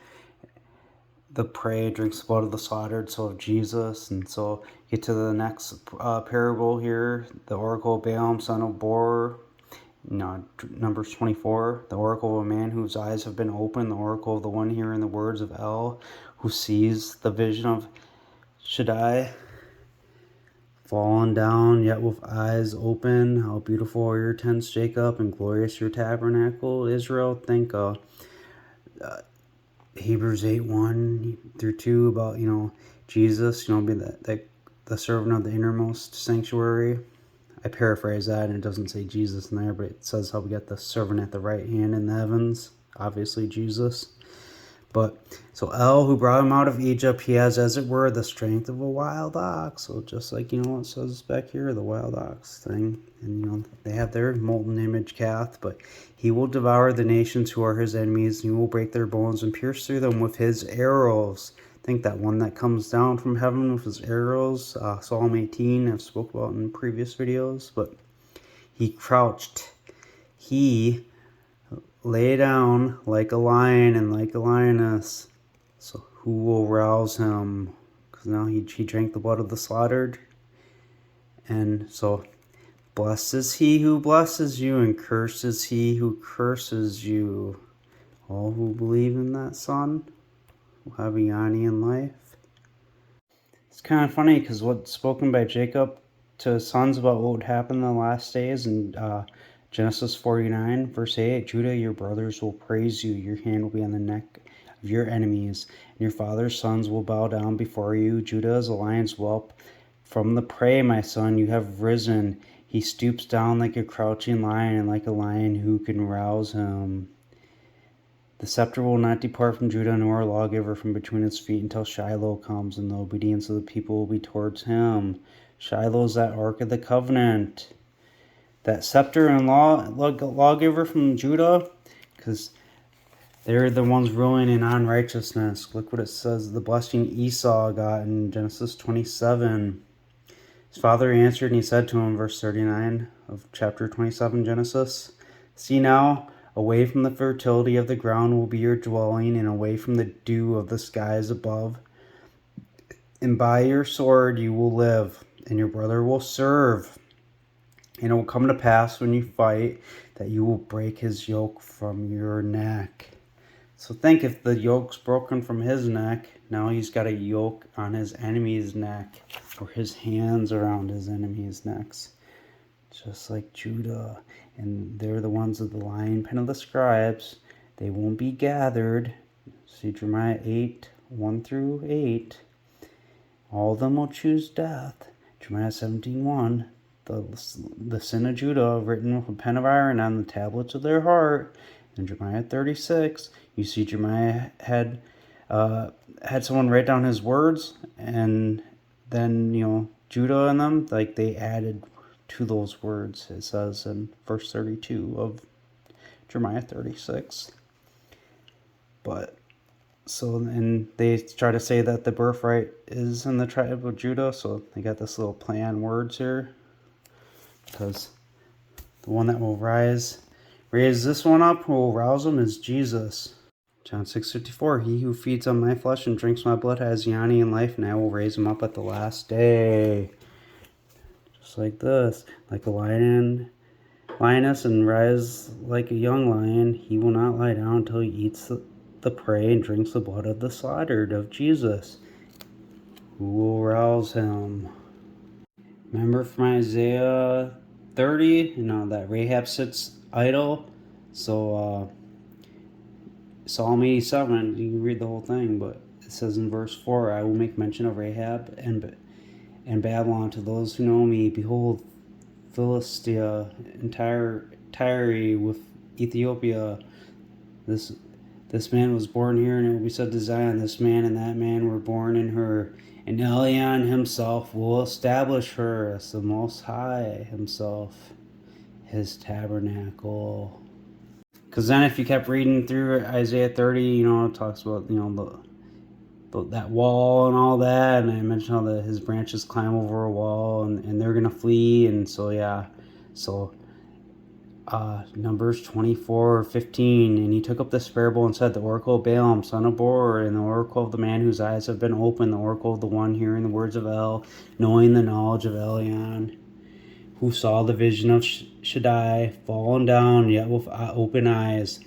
the prey, drinks the blood of the slaughtered, so of Jesus. And so get to the next parable here, the oracle of Balaam, son of Bor. Numbers 24, the oracle of a man whose eyes have been opened, the oracle of the one hearing the words of El, who sees the vision of Shaddai. Fallen down, yet with eyes open. How beautiful are your tents, Jacob, and glorious your tabernacle, Israel. Think Hebrews 8:1-2 about, Jesus, be the servant of the innermost sanctuary. I paraphrase that, and it doesn't say Jesus in there, but it says how we got the servant at the right hand in the heavens. Obviously, Jesus. But so El, who brought him out of Egypt, he has, as it were, the strength of a wild ox. So just like, it says back here, the wild ox thing. And, they have their molten image calf, but he will devour the nations who are his enemies, and he will break their bones and pierce through them with his arrows. I think that one that comes down from heaven with his arrows, Psalm 18, I've spoke about in previous videos, but he crouched. He lay down like a lion and like a lioness. So who will rouse him? Because now he drank the blood of the slaughtered. And so blessed is he who blesses you, and cursed is he who curses you. All who believe in that Son will have eon life. It's kind of funny because what's spoken by Jacob to his sons about what would happen in the last days, and Genesis 49, verse 8, Judah, your brothers will praise you. Your hand will be on the neck of your enemies, and your father's sons will bow down before you. Judah is a lion's whelp. From the prey, my son, you have risen. He stoops down like a crouching lion, and like a lion who can rouse him. The scepter will not depart from Judah, nor a lawgiver from between its feet, until Shiloh comes, and the obedience of the people will be towards him. Shiloh is that ark of the covenant. That scepter and lawgiver from Judah, because they're the ones ruling in unrighteousness. Look what it says, the blessing Esau got in Genesis 27. His father answered, and he said to him, verse 39 of chapter 27, Genesis, see now, away from the fertility of the ground will be your dwelling, and away from the dew of the skies above. And by your sword you will live, and your brother will serve. And it will come to pass when you fight that you will break his yoke from your neck. So think, if the yoke's broken from his neck, now he's got a yoke on his enemy's neck, or his hands around his enemy's necks. Just like Judah. And they're the ones of the lion pen of the scribes. They won't be gathered. See Jeremiah 8:1-8. All of them will choose death. Jeremiah 17:1. The sin of Judah written with a pen of iron on the tablets of their heart. In Jeremiah 36, you see Jeremiah had someone write down his words, and then Judah and them, like, they added to those words. It says in verse 32 of Jeremiah 36. But so, and they try to say that the birthright is in the tribe of Judah, so they got this little play on words here. Because the one that will raise this one up, who will rouse him, is Jesus. John 6:54, he who feeds on my flesh and drinks my blood has eon life, and I will raise him up at the last day. Just like this, like a lioness, and rise like a young lion, he will not lie down until he eats the prey and drinks the blood of the slaughtered of Jesus. Who will rouse him? Remember from Isaiah 30, that Rahab sits idle. So Psalm 87, you can read the whole thing, but it says in verse 4, I will make mention of Rahab and Babylon to those who know me. Behold, Philistia and Tyre with Ethiopia. This man was born here, and it will be said to Zion, this man and that man were born in her. And Elion himself will establish her as the Most High himself, his tabernacle. Because then if you kept reading through Isaiah 30, it talks about, that wall and all that. And I mentioned how his branches climb over a wall, and they're going to flee. And so, yeah. So, Numbers 24:15, and he took up this parable and said, the oracle of Balaam, son of Beor, and the oracle of the man whose eyes have been opened, the oracle of the one hearing the words of El, knowing the knowledge of Elion, who saw the vision of Shaddai, fallen down, yet with open eyes.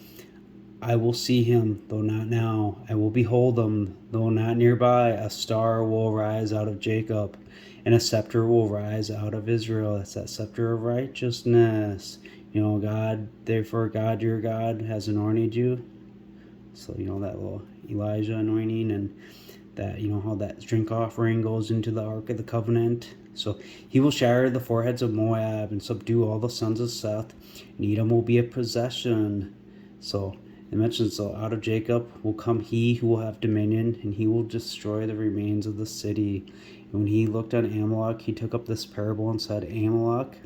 I will see him, though not now. I will behold him, though not nearby. A star will rise out of Jacob, and a scepter will rise out of Israel. That's that scepter of righteousness. God, therefore God, your God, has anointed you. So, you know, that little Elijah anointing, and that, you know, how that drink offering goes into the Ark of the Covenant. So he will shatter the foreheads of Moab and subdue all the sons of Seth, and Edom will be a possession. So it mentions, so out of Jacob will come he who will have dominion, and he will destroy the remains of the city. And when he looked on Amalek, he took up this parable and said, Amalek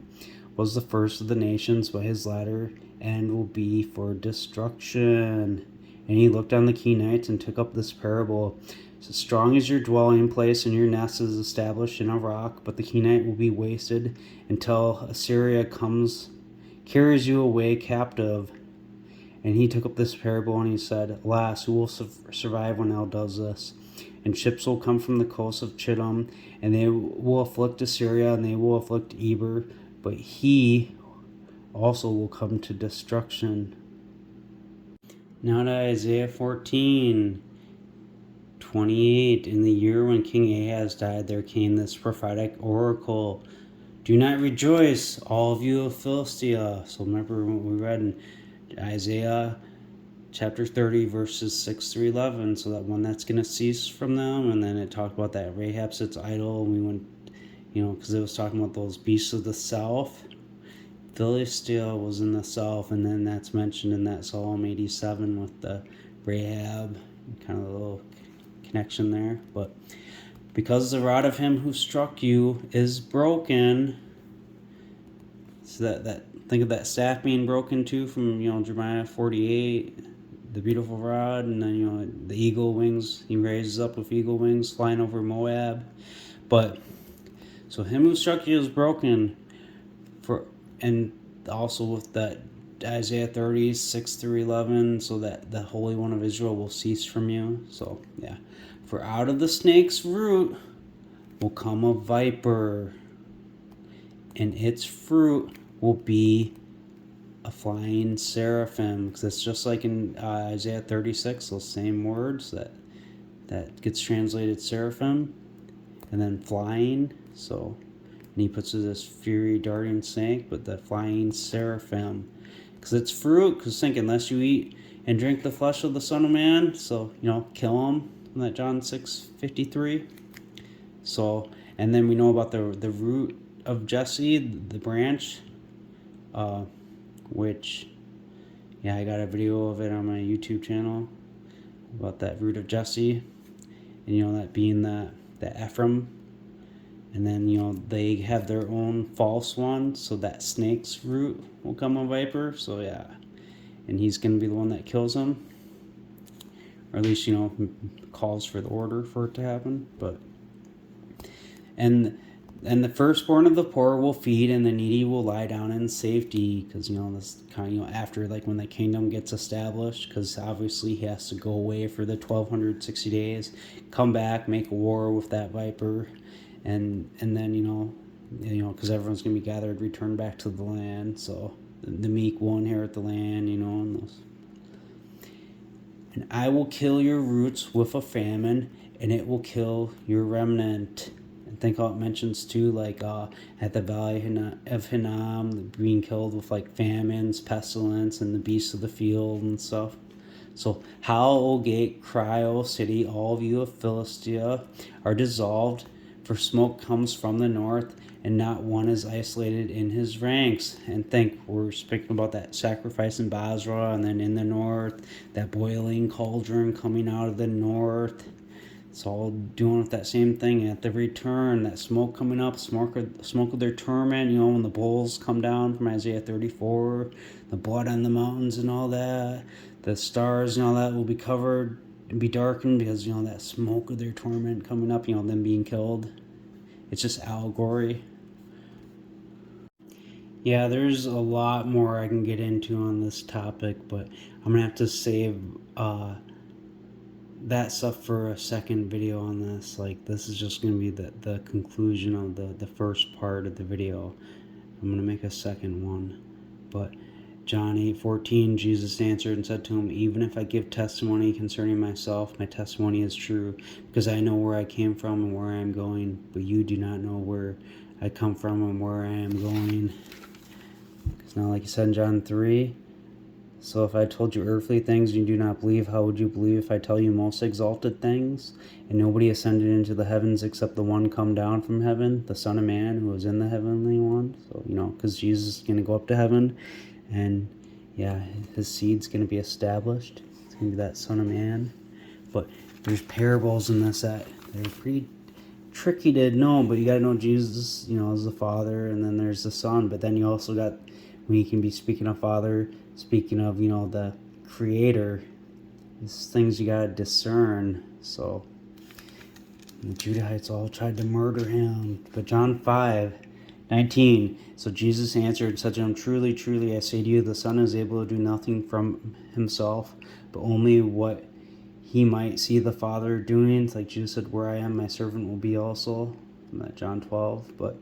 was the first of the nations, but his latter end will be for destruction. And he looked on the Kenites and took up this parable. So strong is your dwelling place, and your nest is established in a rock, but the Kenite will be wasted until Assyria carries you away captive. And he took up this parable and he said, alas, who will survive when El does this? And ships will come from the coast of Chittim, and they will afflict Assyria, and they will afflict Eber, but he also will come to destruction. Now to Isaiah 14:28. In the year when King Ahaz died, there came this prophetic oracle. Do not rejoice, all of you of Philistia. So remember what we read in Isaiah chapter 30, verses 6 through 11. So that one that's going to cease from them. And then it talked about that Rahab sits idle. And we went, you know, because it was talking about those beasts of the south. Philistia was in the south, and then that's mentioned in that Psalm 87 with the Rahab, kind of a little connection there. But because the rod of him who struck you is broken, so that think of that staff being broken too, from, you know, Jeremiah 48, the beautiful rod, and then, you know, the eagle wings, he raises up with eagle wings flying over Moab. But so him who struck you is broken, and also with that Isaiah 30, 6 through 11, so that the Holy One of Israel will cease from you. So yeah, for out of the snake's root will come a viper, and its fruit will be a flying seraphim, because it's just like in Isaiah 36, those same words that gets translated seraphim and then flying. So, and he puts this fury darting snake, but the flying seraphim, because it's fruit. Because think, unless you eat and drink the flesh of the Son of Man, so, you know, kill him, in that John 6:53. So, and then we know about the root of Jesse, the branch, which, yeah, I got a video of it on my YouTube channel about that root of Jesse, and, you know, that being the Ephraim. And then, you know, they have their own false one, so that snake's root will come a viper. So yeah, and he's going to be the one that kills him, or at least, you know, calls for the order for it to happen. But and the firstborn of the poor will feed, and the needy will lie down in safety. Because, you know, this kind of, you know, after, like, when the kingdom gets established, because obviously he has to go away for the 1260 days, come back, make a war with that viper. And then, you know, because everyone's going to be gathered, return back to the land. So the meek will inherit the land, you know, and those. And I will kill your roots with a famine, and it will kill your remnant. And think how it mentions too, like at the valley of Hinnom, being killed with like famines, pestilence, and the beasts of the field and stuff. So howl, O gate, cry, O city, all of you of Philistia are dissolved. For smoke comes from the north, and not one is isolated in his ranks. And think, we're speaking about that sacrifice in Basra, and then in the north, that boiling cauldron coming out of the north. It's all doing with that same thing at the return, that smoke coming up, smoke of their torment, you know, when the bowls come down from Isaiah 34, the blood on the mountains and all that, the stars and all that will be covered and be darkened because, you know, that smoke of their torment coming up, you know, them being killed. It's just allegory. Yeah, there's a lot more I can get into on this topic, but I'm gonna have to save that stuff for a second video on this. Like, this is just gonna be the conclusion of the first part of the video. I'm gonna make a second one. But John 8:14, Jesus answered and said to him, even if I give testimony concerning myself, my testimony is true, because I know where I came from and where I am going, but you do not know where I come from and where I am going. Because now, like you said in John 3, So if I told you earthly things and you do not believe, how would you believe if I tell you most exalted things? And nobody ascended into the heavens except the one come down from heaven, the Son of Man who was in the heavenly one. So, because Jesus is going to go up to heaven, and yeah, his seed's going to be established. It's going to be that Son of Man. But there's parables in this that they're pretty tricky to know, but you got to know Jesus, as the Father, and then there's the Son. But then you also got, when you can be speaking of Father, speaking of, the Creator, these things you got to discern. So the Judahites all tried to murder him. But John 5:19, so Jesus answered and said to him, truly, truly, I say to you, the Son is able to do nothing from himself, but only what he might see the Father doing. It's like Jesus said, where I am, my servant will be also. In that John 12. But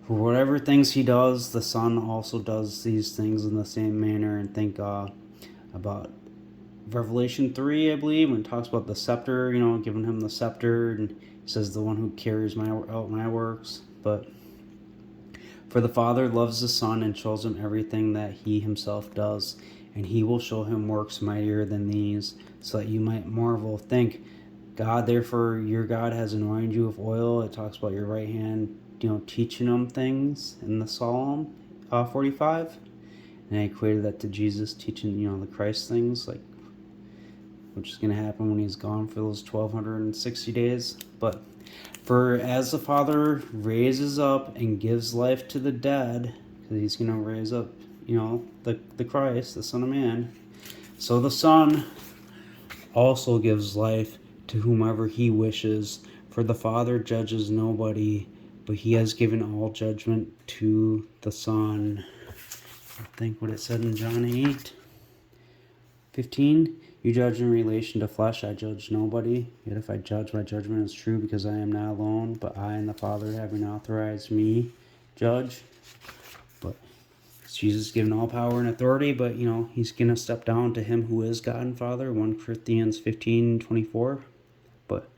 for whatever things he does, the Son also does these things in the same manner. And think about Revelation 3, I believe, when it talks about the scepter, giving him the scepter. And he says, the one who carries out my works. But for the Father loves the Son and shows him everything that he himself does. And he will show him works mightier than these, so that you might marvel. Think, God, therefore, your God has anointed you with oil. It talks about your right hand, teaching them things in the Psalm 45. And I equated that to Jesus teaching, the Christ things, like, which is going to happen when he's gone for those 1,260 days. But for as the Father raises up and gives life to the dead, because he's going to raise up, the Christ, the Son of Man, so the Son also gives life to whomever he wishes. For the Father judges nobody, but he has given all judgment to the Son. I think what it said in John 8:15. You judge in relation to flesh, I judge nobody. Yet if I judge, my judgment is true, because I am not alone, but I and the Father having authorized me judge. But Jesus is given all power and authority, but he's going to step down to him who is God and Father, 1 Corinthians 15:24. But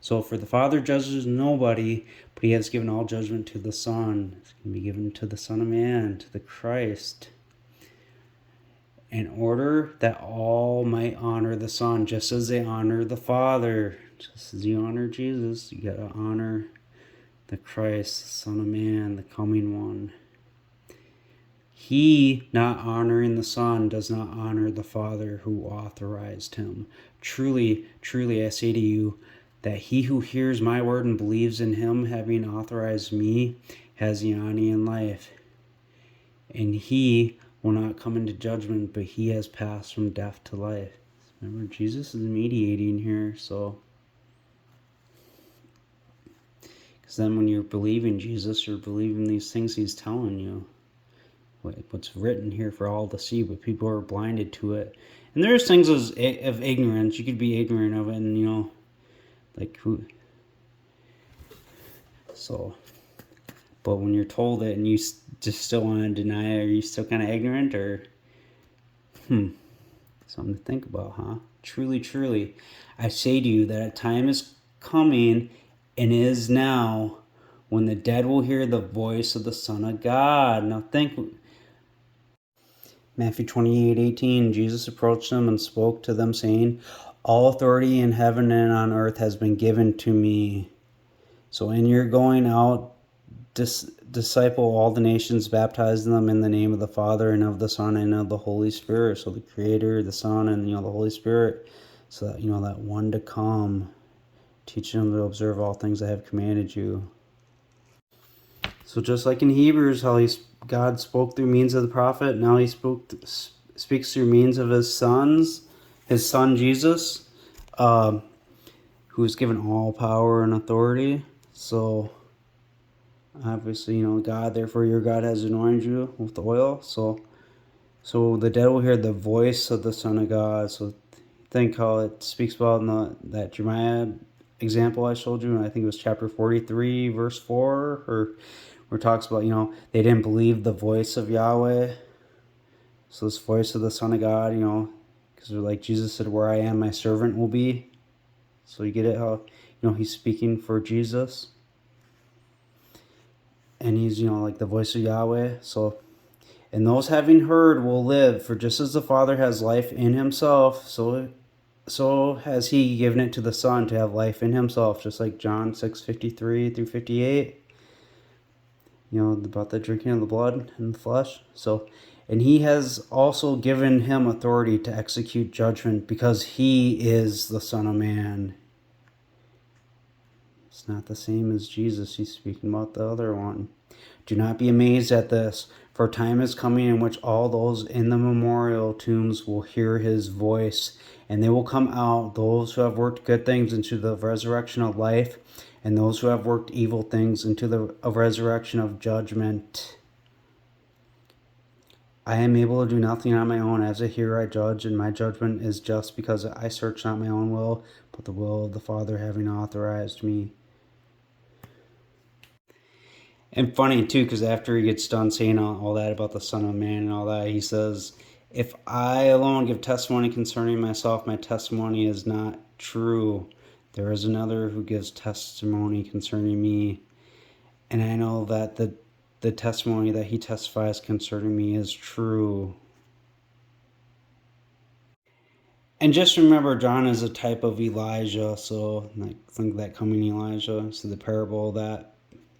so for the Father judges nobody, but he has given all judgment to the Son. It's going to be given to the Son of Man, to the Christ, in order that all might honor the Son, just as they honor the Father. Just as you honor Jesus, you got to honor the Christ, the Son of Man, the coming one. He, not honoring the Son, does not honor the Father who authorized him. Truly, truly, I say to you, that he who hears my word and believes in him, having authorized me, has Eonian life. And he will not come into judgment, but he has passed from death to life. Remember, Jesus is mediating here, so. Because then when you're believing Jesus, you're believing these things he's telling you. What's written here for all to see, but people are blinded to it. And there's things of ignorance. You could be ignorant of it, and like who. So, but when you're told it and you just still want to deny it, are you still kind of ignorant, or something to think about, huh? Truly, truly, I say to you that a time is coming and is now when the dead will hear the voice of the Son of God. Now think. Matthew 28:18, Jesus approached them and spoke to them, saying, all authority in heaven and on earth has been given to me. So in your going out, disciple all the nations, baptizing them in the name of the Father and of the Son and of the Holy Spirit. So the Creator, the Son, and the Holy Spirit. So that that one to come, teaching them to observe all things I have commanded you. So just like in Hebrews, how God spoke through means of the prophet, now he speaks through means of his Son Jesus, who is given all power and authority. So obviously, God, therefore your God has anointed you with the oil. So the dead will hear the voice of the Son of God. So think how it speaks about in that Jeremiah example I showed you, and I think it was chapter 43, verse 4, or where it talks about, they didn't believe the voice of Yahweh. So this voice of the Son of God, because like Jesus said, where I am, my servant will be. So you get it, how, he's speaking for Jesus. And he's, like the voice of Yahweh. So And those having heard will live, for just as the Father has life in himself, so has he given it to the Son to have life in himself, just like John 6:53 through 58. About the drinking of the blood and the flesh. And he has also given him authority to execute judgment because he is the Son of Man. It's not the same as Jesus. He's speaking about the other one. Do not be amazed at this, for time is coming in which all those in the memorial tombs will hear his voice, and they will come out, those who have worked good things into the resurrection of life, and those who have worked evil things into the resurrection of judgment. I am able to do nothing on my own. As a hearer I judge, and my judgment is just, because I search not my own will, but the will of the Father having authorized me. And funny too, because after he gets done saying all that about the Son of Man and all that, he says, if I alone give testimony concerning myself, my testimony is not true. There is another who gives testimony concerning me, and I know that the testimony that he testifies concerning me is true. And just remember, John is a type of Elijah, so think that coming Elijah. So the parable of that